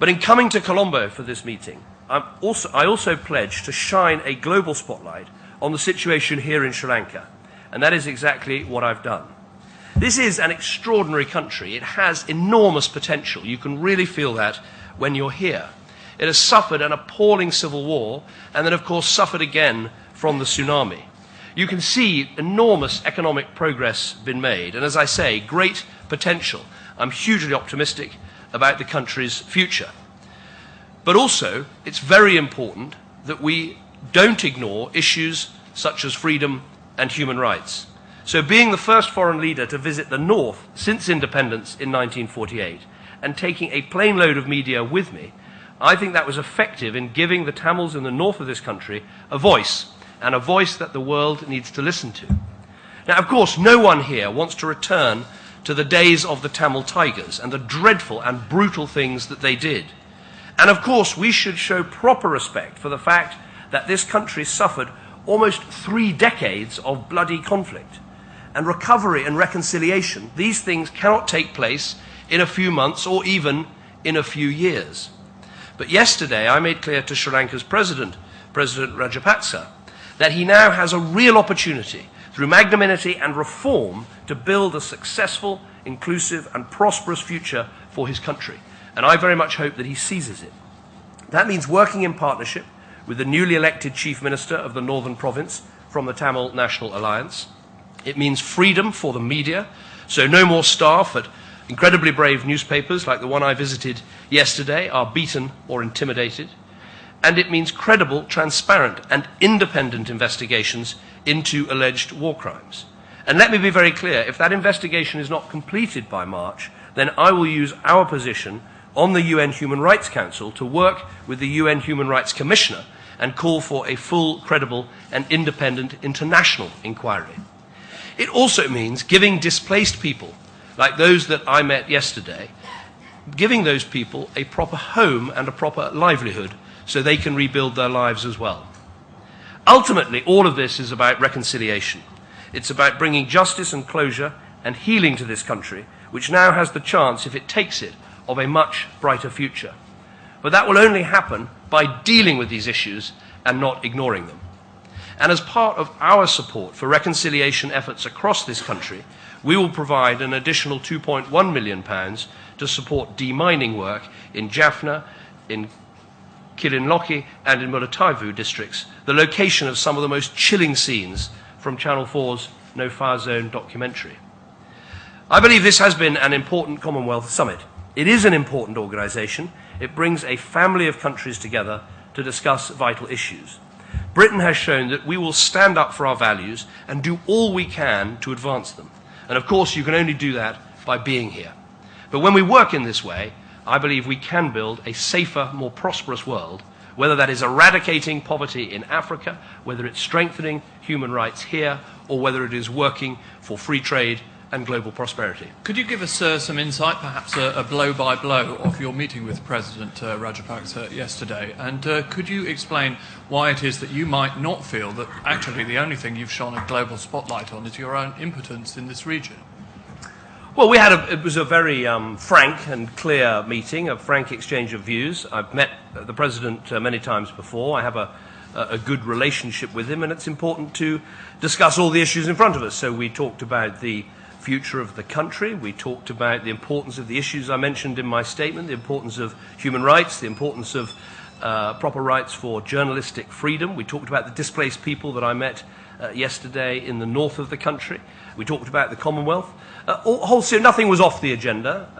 But in coming to Colombo for this meeting, I also pledge to shine a global spotlight on the situation here in Sri Lanka. And that is exactly what I've done. This is an extraordinary country. It has enormous potential. You can really feel that when you're here. It has suffered an appalling civil war and then, of course, suffered again from the tsunami. You can see enormous economic progress been made. And as I say, great potential. I'm hugely optimistic about the country's future. But also, it's very important that we don't ignore issues such as freedom and human rights. So being the first foreign leader to visit the North since independence in 1948 and taking a plane load of media with me, I think that was effective in giving the Tamils in the north of this country a voice, and a voice that the world needs to listen to. Now, of course, no one here wants to return to the days of the Tamil Tigers and the dreadful and brutal things that they did. And of course, we should show proper respect for the fact that this country suffered almost 3 decades of bloody conflict. And recovery and reconciliation, these things cannot take place in a few months or even in a few years. But yesterday, I made clear to Sri Lanka's President Rajapakse, that he now has a real opportunity through magnanimity and reform to build a successful, inclusive and prosperous future for his country. And I very much hope that he seizes it. That means working in partnership with the newly elected Chief Minister of the Northern Province from the Tamil National Alliance. It means freedom for the media, so no more staff at incredibly brave newspapers like the one I visited yesterday are beaten or intimidated. And it means credible, transparent and independent investigations into alleged war crimes. And let me be very clear, if that investigation is not completed by March, then I will use our position on the UN Human Rights Council to work with the UN Human Rights Commissioner and call for a full, credible and independent international inquiry. It also means giving displaced people, like those that I met yesterday, giving those people a proper home and a proper livelihood so they can rebuild their lives as well. Ultimately, all of this is about reconciliation. It's about bringing justice and closure and healing to this country, which now has the chance, if it takes it, of a much brighter future. But that will only happen by dealing with these issues and not ignoring them. And as part of our support for reconciliation efforts across this country, we will provide an additional £2.1 million to support demining work in Jaffna, in Kilinloki and in Murataivu districts, the location of some of the most chilling scenes from Channel 4's No Fire Zone documentary. I believe this has been an important Commonwealth summit. It is an important organisation. It brings a family of countries together to discuss vital issues. Britain has shown that we will stand up for our values and do all we can to advance them. And of course, you can only do that by being here. But when we work in this way, I believe we can build a safer, more prosperous world, whether that is eradicating poverty in Africa, whether it's strengthening human rights here, or whether it is working for free trade and global prosperity. Could you give us some insight, perhaps a blow-by-blow of your meeting with President Rajapakse yesterday? And could you explain why it is that you might not feel that actually the only thing you've shone a global spotlight on is your own impotence in this region? Well, it was a very frank and clear meeting, a frank exchange of views. I've met the President many times before. I have a good relationship with him, and it's important to discuss all the issues in front of us. So we talked about the future of the country. We talked about the importance of the issues I mentioned in my statement, the importance of human rights, the importance of proper rights for journalistic freedom. We talked about the displaced people that I met yesterday in the north of the country. We talked about the Commonwealth. Nothing was off the agenda,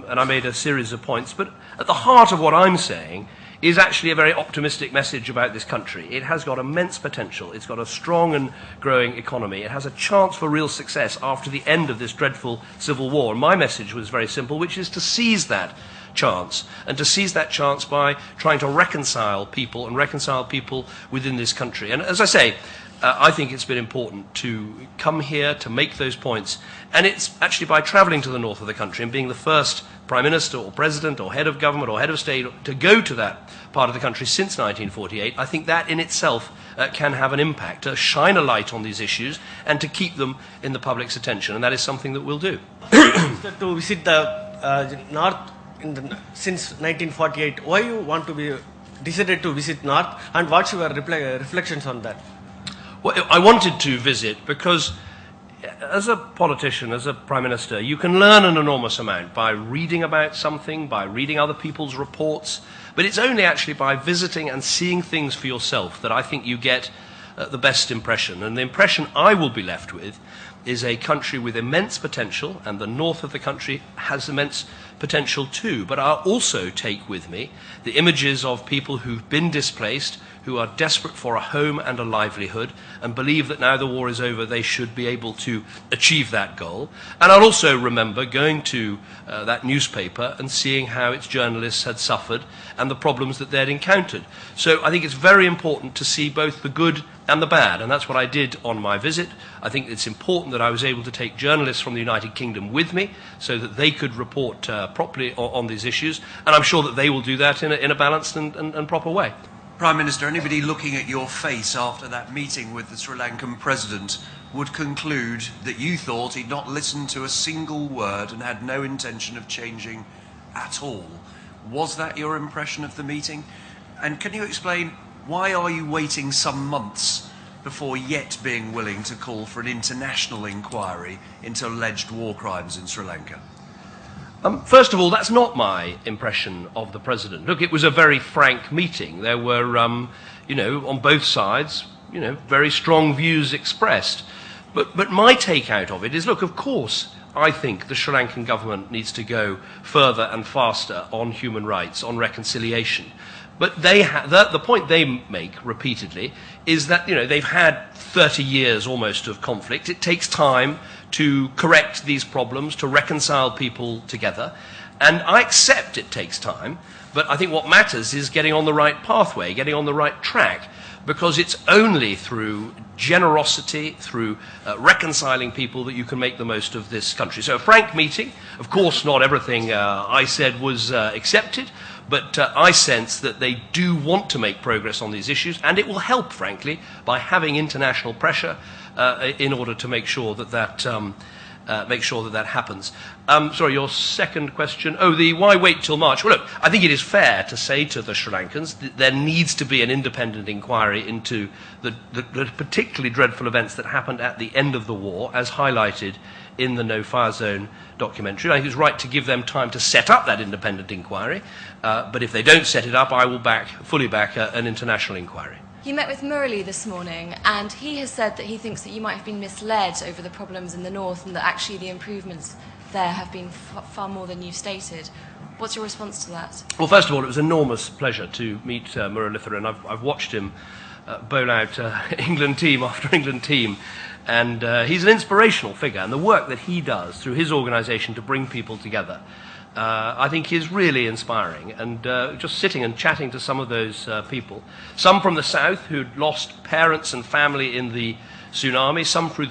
and I made a series of points, but at the heart of what I'm saying is actually a very optimistic message about this country. It has got immense potential. It's got a strong and growing economy. It has a chance for real success after the end of this dreadful civil war. And my message was very simple, which is to seize that chance, and to seize that chance by trying to reconcile people and reconcile people within this country. And as I say, I think it's been important to come here to make those points, and it's actually by travelling to the north of the country and being the first Prime Minister or President or Head of Government or Head of State to go to that part of the country since 1948, I think that in itself can have an impact, to shine a light on these issues and to keep them in the public's attention, and that is something that we'll do. To visit the North since 1948. Why you want to be decided to visit North, and what's your reflections on that? Well, I wanted to visit because as a politician, as a Prime Minister, you can learn an enormous amount by reading about something, by reading other people's reports, but it's only actually by visiting and seeing things for yourself that I think you get the best impression. And the impression I will be left with is a country with immense potential, and the north of the country has immense potential too. But I'll also take with me the images of people who've been displaced, who are desperate for a home and a livelihood, and believe that now the war is over, they should be able to achieve that goal. And I'll also remember going to that newspaper and seeing how its journalists had suffered and the problems that they'd encountered. So I think it's very important to see both the good and the bad, and that's what I did on my visit. I think it's important that I was able to take journalists from the United Kingdom with me so that they could report properly on these issues, and I'm sure that they will do that in a balanced and proper way. Prime Minister, anybody looking at your face after that meeting with the Sri Lankan President would conclude that you thought he'd not listened to a single word and had no intention of changing at all. Was that your impression of the meeting? And can you explain, why are you waiting some months before yet being willing to call for an international inquiry into alleged war crimes in Sri Lanka? First of all, that's not my impression of the President. Look, it was a very frank meeting. There were, on both sides, very strong views expressed. But my take out of it is, look, of course, I think the Sri Lankan government needs to go further and faster on human rights, on reconciliation. But the point they make repeatedly is that, they've had 30 years almost of conflict. It takes time to correct these problems, to reconcile people together. And I accept it takes time, but I think what matters is getting on the right pathway, getting on the right track, because it's only through generosity, through reconciling people, that you can make the most of this country. So a frank meeting. Of course, not everything I said was accepted, but I sense that they do want to make progress on these issues, and it will help, frankly, by having international pressure in order to make sure that that happens. Sorry, your second question. Oh, why wait till March? Well, look, I think it is fair to say to the Sri Lankans that there needs to be an independent inquiry into the particularly dreadful events that happened at the end of the war, as highlighted in the No Fire Zone documentary. I think it's right to give them time to set up that independent inquiry, but if they don't set it up, I will fully back an international inquiry. You met with Murali this morning, and he has said that he thinks that you might have been misled over the problems in the north, and that actually the improvements there have been far more than you stated. What's your response to that? Well, first of all, it was an enormous pleasure to meet Muralitharan. I've watched him bowl out England team after England team, and he's an inspirational figure, and the work that he does through his organisation to bring people together, I think is really inspiring. And just sitting and chatting to some of those people, some from the south who'd lost parents and family in the tsunami, some from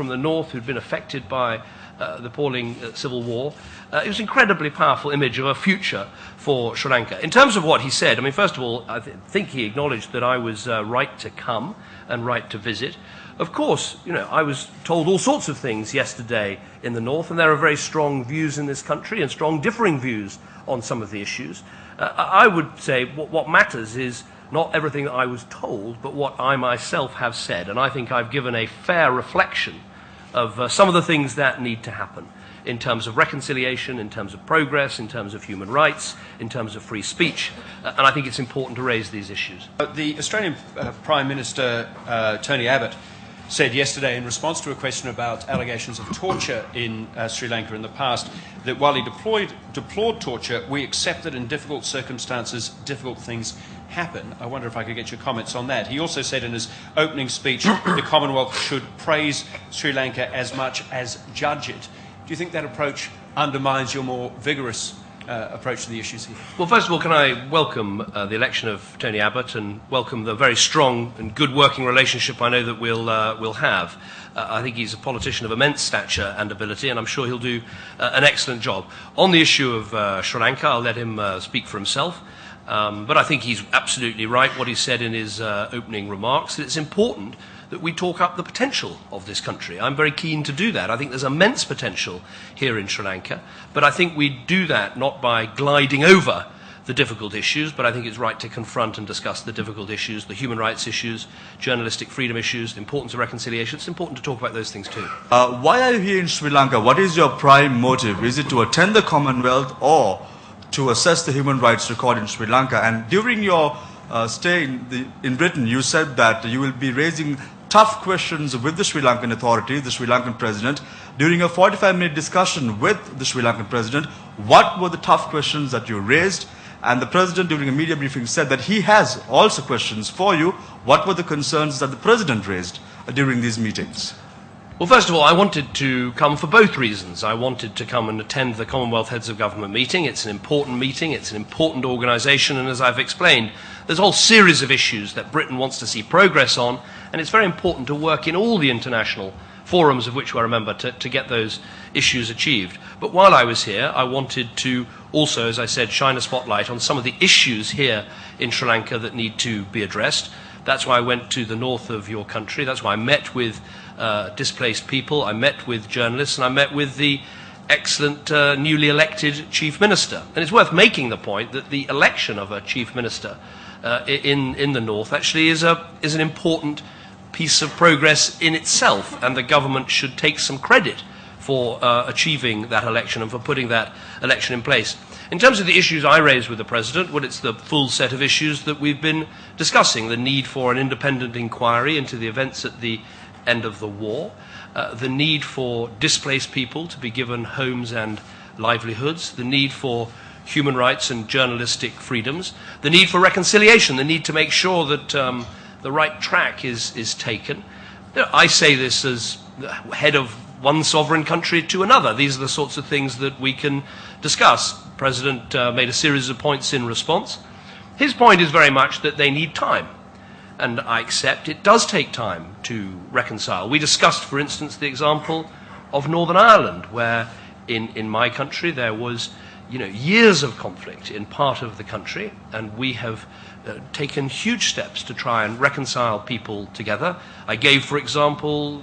the north who'd been affected by the appalling civil war. It was an incredibly powerful image of a future for Sri Lanka. In terms of what he said, I mean, first of all, I think he acknowledged that I was right to come and right to visit. Of course, I was told all sorts of things yesterday in the north, and there are very strong views in this country and strong differing views on some of the issues. I would say what matters is not everything that I was told, but what I myself have said. And I think I've given a fair reflection of some of the things that need to happen in terms of reconciliation, in terms of progress, in terms of human rights, in terms of free speech. And I think it's important to raise these issues. The Australian Prime Minister, Tony Abbott, said yesterday in response to a question about allegations of torture in Sri Lanka in the past that while he deplored torture, we accept that in difficult circumstances, difficult things happen. I wonder if I could get your comments on that. He also said in his opening speech the Commonwealth should praise Sri Lanka as much as judge it. Do you think that approach undermines your more vigorous approach to the issues here? Well, first of all, can I welcome the election of Tony Abbott and welcome the very strong and good working relationship I know that we'll have. I think he's a politician of immense stature and ability, and I'm sure he'll do an excellent job. On the issue of Sri Lanka, I'll let him speak for himself. But I think he's absolutely right what he said in his opening remarks, that it's important that we talk up the potential of this country. I'm very keen to do that. I think there's immense potential here in Sri Lanka, but I think we do that not by gliding over the difficult issues, but I think it's right to confront and discuss the difficult issues, the human rights issues, journalistic freedom issues, the importance of reconciliation. It's important to talk about those things too. Why are you here in Sri Lanka? What is your prime motive? Is it to attend the Commonwealth or to assess the human rights record in Sri Lanka? And during your stay in Britain, you said that you will be raising tough questions with the Sri Lankan authorities, the Sri Lankan president. During a 45-minute discussion with the Sri Lankan president, what were the tough questions that you raised? And the president, during a media briefing, said that he has also questions for you. What were the concerns that the president raised during these meetings? Well, first of all, I wanted to come for both reasons. I wanted to come and attend the Commonwealth Heads of Government meeting. It's an important meeting, it's an important organisation, and as I've explained, there's a whole series of issues that Britain wants to see progress on, and it's very important to work in all the international forums of which we're a member to get those issues achieved. But while I was here, I wanted to also, as I said, shine a spotlight on some of the issues here in Sri Lanka that need to be addressed. That's why I went to the north of your country. That's why I met with displaced people, I met with journalists, and I met with the excellent newly elected Chief Minister. And it's worth making the point that the election of a Chief Minister in the north actually is an important piece of progress in itself, and the government should take some credit for achieving that election and for putting that election in place. In terms of the issues I raised with the President, well, it's the full set of issues that we've been discussing: the need for an independent inquiry into the events at the end of the war, the need for displaced people to be given homes and livelihoods, the need for human rights and journalistic freedoms, the need for reconciliation, the need to make sure that the right track is taken. You know, I say this as head of one sovereign country to another. These are the sorts of things that we can discuss. The President made a series of points in response. His point is very much that they need time, and I accept it does take time to reconcile. We discussed, for instance, the example of Northern Ireland, where in my country there was years of conflict in part of the country, and we have taken huge steps to try and reconcile people together. I gave, for example,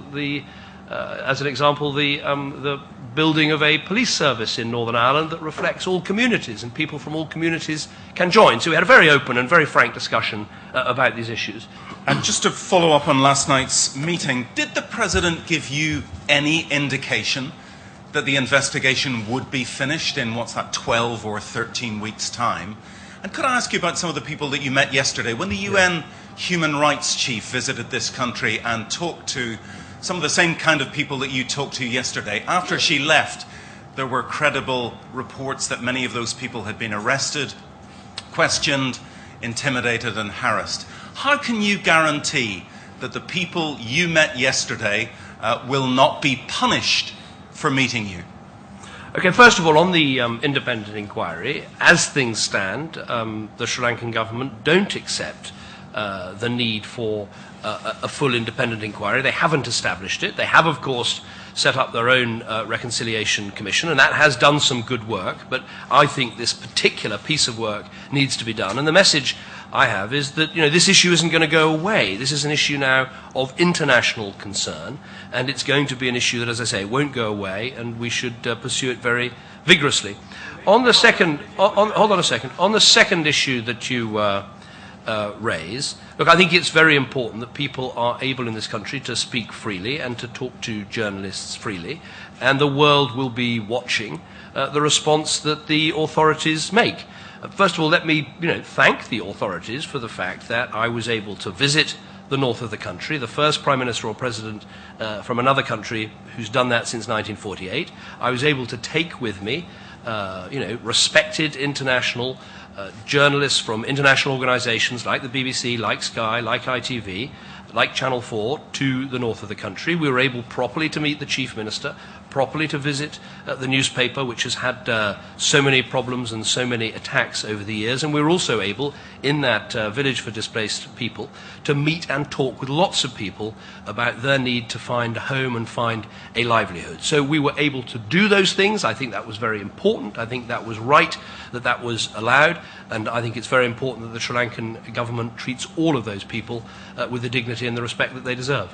as an example, the building of a police service in Northern Ireland that reflects all communities, and people from all communities can join. So we had a very open and very frank discussion about these issues. And just to follow up on last night's meeting, did the President give you any indication that the investigation would be finished in, 12 or 13 weeks' time? And could I ask you about some of the people that you met yesterday? When the UN Human Rights Chief visited this country and talked to some of the same kind of people that you talked to yesterday, after she left, there were credible reports that many of those people had been arrested, questioned, intimidated and harassed. How can you guarantee that the people you met yesterday will not be punished for meeting you? Okay, first of all, on the independent inquiry, as things stand, the Sri Lankan government don't accept the need for a full independent inquiry. They haven't established it. They have, of course, set up their own reconciliation commission, and that has done some good work, but I think this particular piece of work needs to be done. And the message I have is that this issue isn't going to go away. This is an issue now of international concern, and it's going to be an issue that, as I say, won't go away, and we should pursue it very vigorously. On the second, hold on a second. On the second issue that you raise, look, I think it's very important that people are able in this country to speak freely and to talk to journalists freely, and the world will be watching the response that the authorities make. First of all, let me thank the authorities for the fact that I was able to visit the north of the country, the first Prime Minister or President from another country who's done that since 1948. I was able to take with me respected international journalists from international organisations like the BBC, like Sky, like ITV, like Channel 4 to the north of the country. We were able properly to meet the Chief Minister, properly to visit the newspaper, which has had so many problems and so many attacks over the years. And we were also able, in that village for displaced people, to meet and talk with lots of people about their need to find a home and find a livelihood. So we were able to do those things. I think that was very important. I think that was right that that was allowed. And I think it's very important that the Sri Lankan government treats all of those people with the dignity and the respect that they deserve.